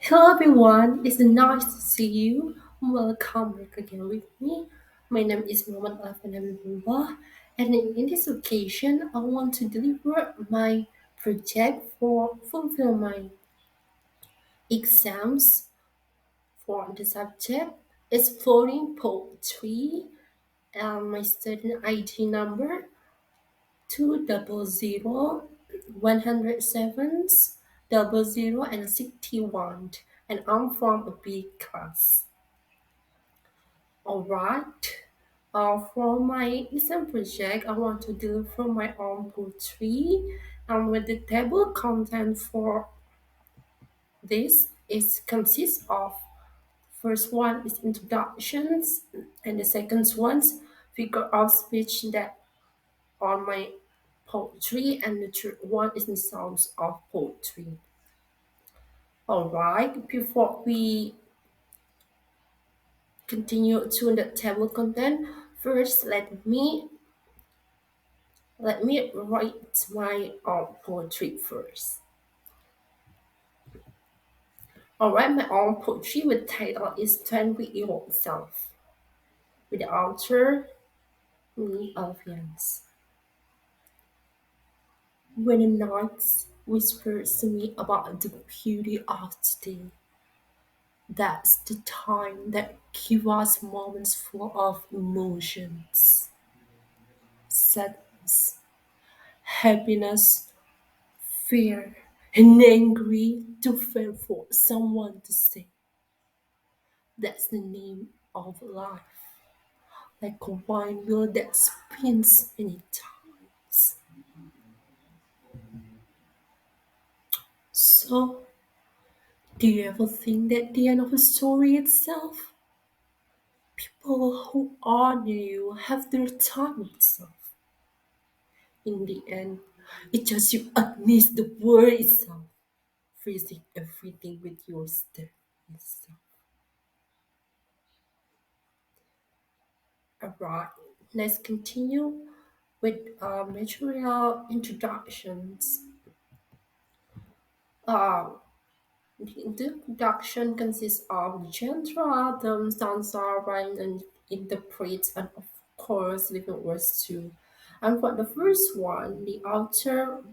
Hello everyone, it's nice to see you. Welcome back again with me. My name is Muhammad Alfian Habibulloh, and in this occasion, I want to deliver my project for fulfill my exams for the subject exploring poetry, and my student ID number 200 107 00 and 61, and I'm from a B class. Alright. For my exam project, I want to deliver my own poetry. And with the table content for this is consists of first one is introductions, and the second one's figure of speech that on my poetry, and the third one is the sounds of poetry. Alright, before we continue to the table content, first let me write my poetry first. I'll write my own poetry with title is Stand With Yourself. With the author, me, Alfian. When the night whispers to me about the beauty of today, that's the time that gives us moments full of emotions, sadness, happiness, fear, and angry to feel for someone to say. That's the name of life, like a wine wheel that spins many times. So, do you ever think that the end of a story itself? People who are near you have their time itself. In the end, it's just you against the world itself, freezing everything with your step itself. Alright, let's continue with material introductions. Uh, the introduction consists of genre, the stanza, rhyme, and interprets, and of course, living words too. And for the first one, the author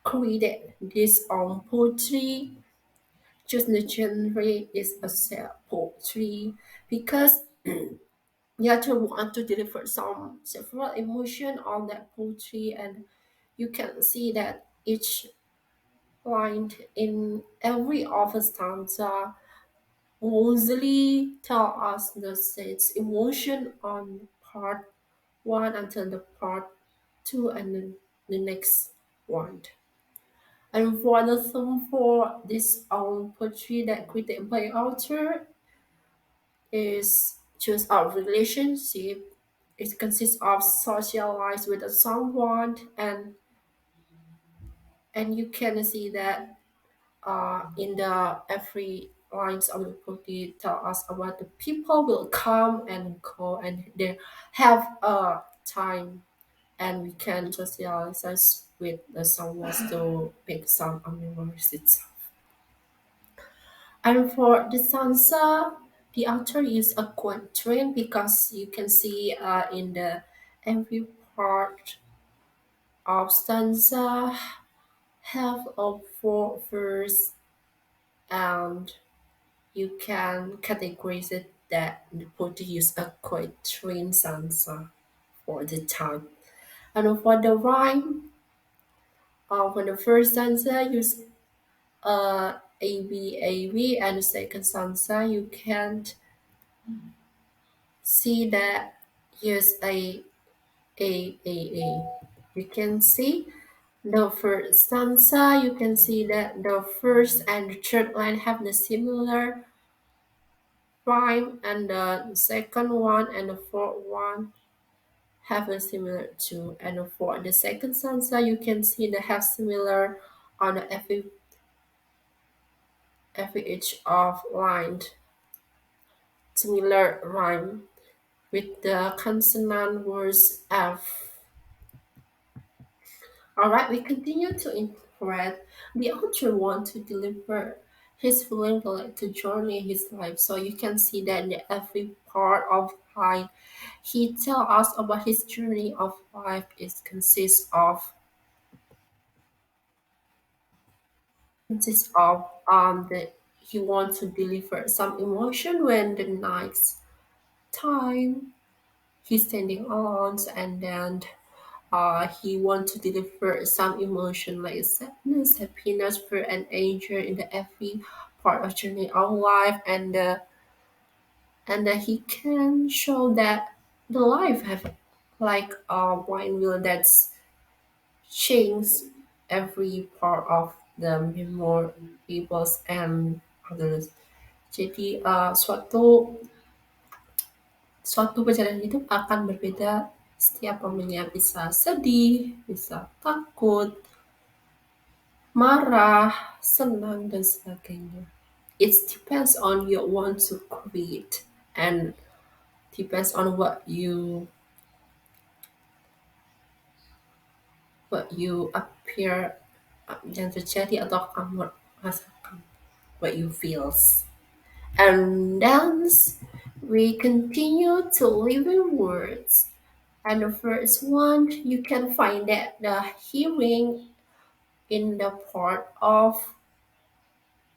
created this own poetry. Just the genre is a sad poetry because you have to want to deliver some several emotion on that poetry, and you can see that each line in every of the stanza mostly tell us the state's emotion on part one until the part two, and then the next one. And for the theme for this poetry that created by author is just a relationship. It consists of socialize with someone, and you can see that in the every lines of the poetry tell us about the people will come and go, and they have a time, and we can socialize with the someone to make some memories itself. And for the stanza, the author used a quatrain because you can see in the every part of stanza have a four verse, and you can categorize it that the poet use a quatrain stanza for the time. And for the rhyme, for the first stanza use AB, and the second stanza you can see that use a. You can see the first stanza, you can see that the first and the third line have the similar rhyme, and the second one and the fourth one have a similar too. And for the second stanza, you can see they have similar on every each of line, similar rhyme with the consonant words F. Alright, we continue to interpret. The author want to deliver he's willing to like to journey his life. So you can see that in every part of life, he tell us about his journey of life. It consists of that he wants to deliver some emotion when the night's time he's standing alone, and then he wants to deliver some emotion like sadness, happiness, fear, and anger in the every part of journey of life, and he can show that the life have like a wine wheel that's changed every part of the memorables and others. Jadi suatu suatu perjalanan hidup akan berbeda setiap pemilihan, bisa sedih, bisa takut, marah, senang, dan sebagainya. It depends on your want to create and depends on what you appear yang terjadi atau kamu rasakan, what you feels. And then we continue to living words. And the first one, you can find that the hearing in the part of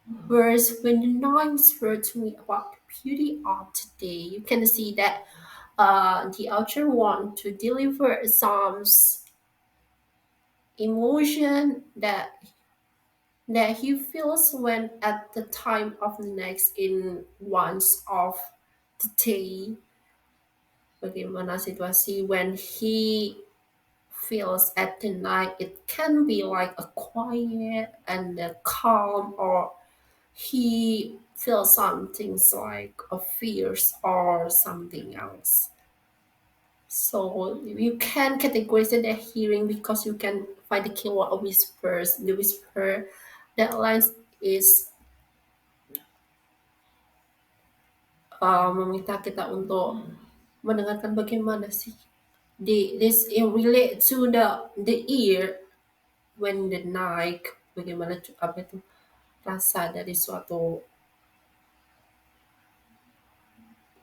verse when the nine whisper to me about the beauty of today. You can see that the author want to deliver some emotion that he feels when at the time of next in once of the day. Bagaimana situasi when he feels at the night, it can be like a quiet and a calm, or he feels something like a fears or something else. So you can categorize the hearing because you can find the keyword of whispers. The whisper that lines is meminta kita untuk mendengarkan bagaimana sih this relate to the ear when the night, bagaimana apa itu rasa dari suatu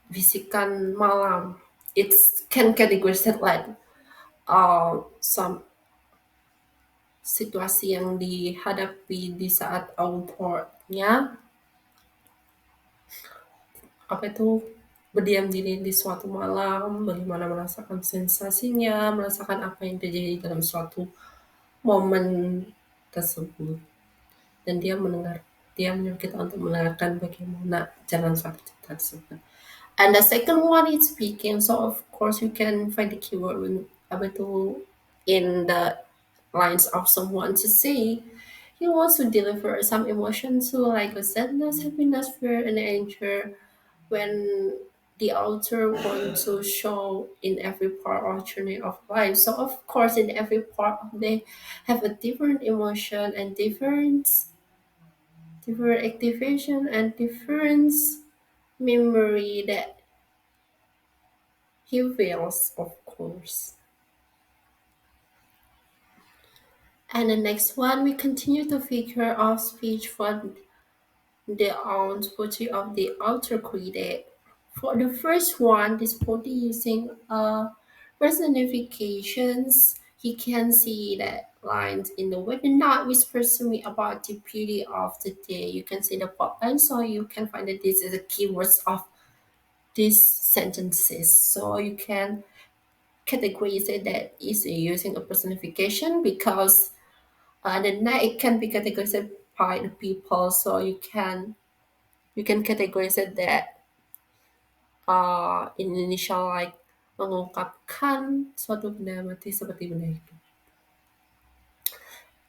bisikan malam. It can categorize like some situasi yang dihadapi di saat outboardnya apa itu berdiam diri di suatu malam, bagaimana merasakan sensasinya, merasakan apa yang terjadi dalam suatu momen tersebut. Dan dia menyuruh kita untuk mendengarkan bagaimana jalan suatu cerita tersebut. And the second one is speaking. So of course you can find the keyword when apa itu in the lines of someone to say. He wants to deliver some emotion to like a sadness, happiness, fear, and anger when the author wants to show in every part or journey of life. So of course in every part they have a different emotion and different activation and different memory that he feels, of course. And the next one, we continue the figure of speech for the ontology of the outer created. For the first one, this body using personifications, he can see that lines in the word not whispers to me about the beauty of the day. You can see the pop line, so you can find that this is the keywords of these sentences. So you can categorize it that is using a personification because the night it can be categorized by the people. So you can categorize it that in initial like mengungkapkan suatu benda mati seperti benda hidup.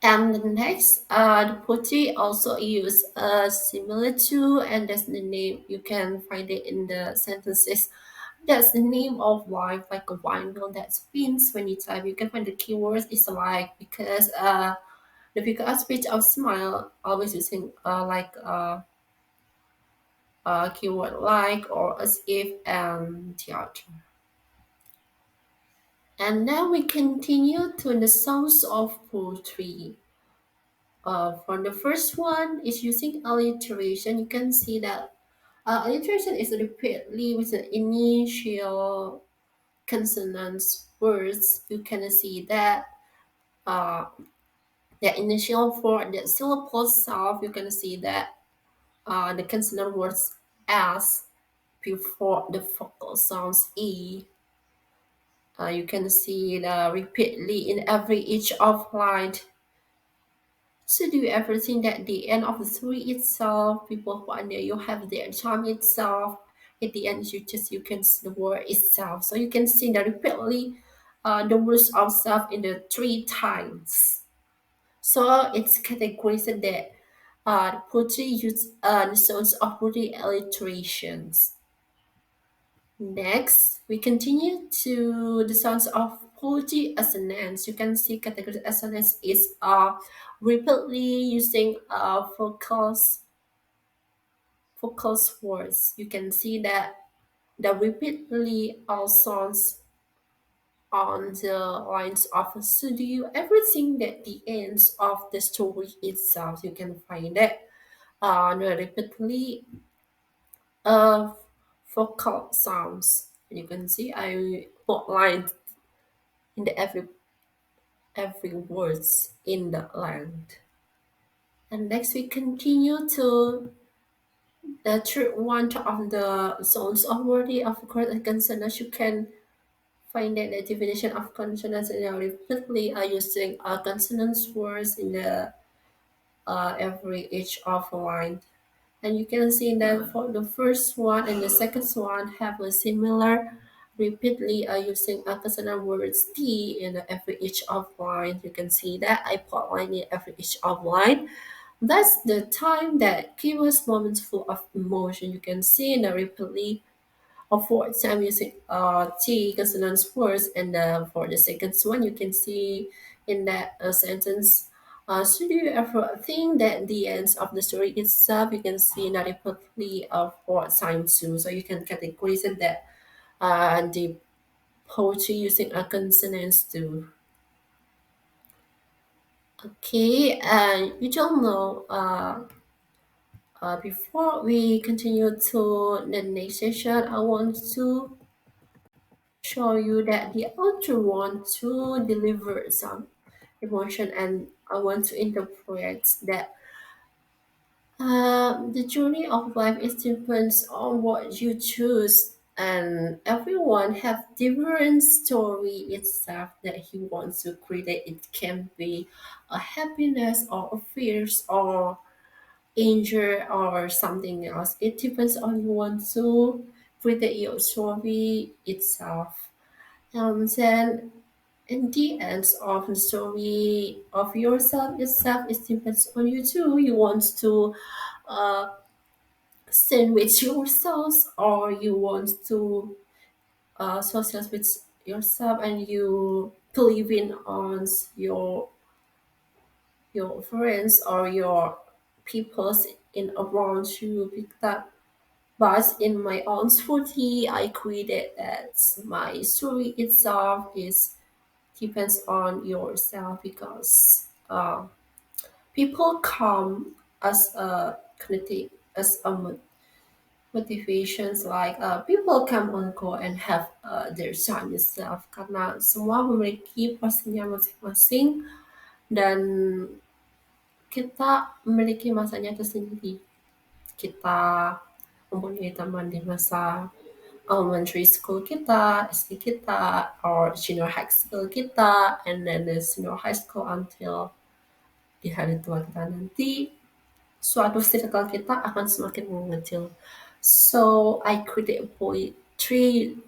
And the next, the poetry also use a similitude, and that's the name. You can find it in the sentences. That's the name of life, like a wine wheel that spins when you type. You can find the keywords. It's like because the figure of speech of smile always using keyword like or as if and theater. And then we continue to the source of poetry. For the first one is using alliteration. You can see that alliteration is repeatedly with the initial consonants words. You can see that uh, the initial for the syllable itself. You can see that the consonant words S before the vocal sounds E. You can see the repeatedly in every each of line to do everything that the end of the story itself. People who are there, you have their time itself. At the end, you can see the word itself. So you can see that repeatedly the words of self in the three times. So it's categorized that the poetry use the source of poetry alliterations. Next, we continue to the sounds of poetry assonance. You can see category assonance is repeatedly using focus words. You can see that the repeatedly all sounds on the lines of a studio, everything that the ends of the story itself. You can find it repeatedly uh, vocal sounds. You can see I put lines in the every words in the line. And next we continue to the third one of the zones of worthy of course and consonants. You can find that the definition of consonants and repeatedly are using consonants words in the every each of a line. And you can see that for the first one and the second one have a similar repeatedly using a consonant words T in every each of line. You can see that I put line in every each of line. That's the time that keywords moments full of emotion. You can see in the repeatedly for example using T consonants words and for the second one you can see in that sentence should you ever think that the ends of the story itself you can see that repeatedly for sign two, so you can categorize it that the poetry using a consonants too. Okay, and you don't know before we continue to the next session I want to show you that the author want to deliver some emotion and I want to interpret that the journey of life is depends on what you choose and everyone have different story itself that he wants to create. It can be a happiness or a fears or anger or something else. It depends on you want to create your story itself. Then in the end of the story of yourself itself, it depends on you too. You want to uh, stand with yourselves or you want to socialize with yourself and you believe in on your friends or your peoples in around you that but in my own story I created that my story itself is depends on yourself because people come as a critic as a motivations like people come and go and have their time itself karena semua memiliki porsinya masing-masing dan kita memiliki masanya tersendiri. Kita mempunyai teman di masa elementary school kita, SD kita, or junior high school kita, and then the senior high school until di hari tua kita nanti, suatu circle kita akan semakin mengecil. So I create a poetry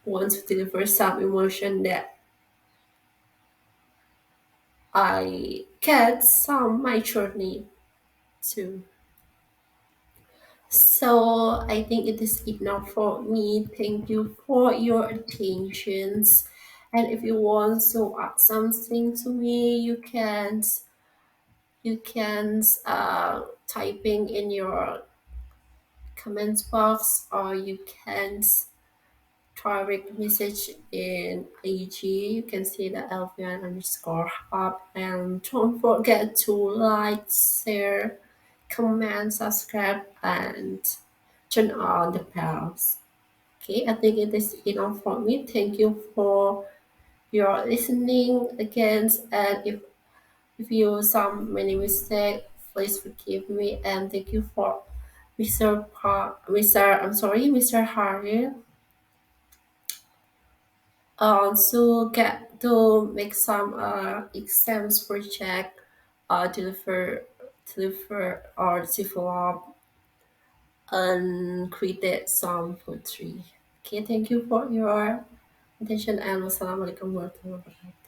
want to deliver some emotion that I get some my journey too. So I think it is enough for me. Thank you for your attentions. And if you want to add something to me, you can typing in your comments box or you can direct message in IG. You can see the Alfian underscore hub. And don't forget to like, share, comment, subscribe, and turn on the bells. Okay, I think it is enough for me. Thank you for your listening again. And if you some many mistake, please forgive me. And thank you for Mr. Harry. So get to make some exams project, deliver or develop and create some poetry. Okay, thank you for your attention and wassalamualaikum warahmatullahi wabarakatuh.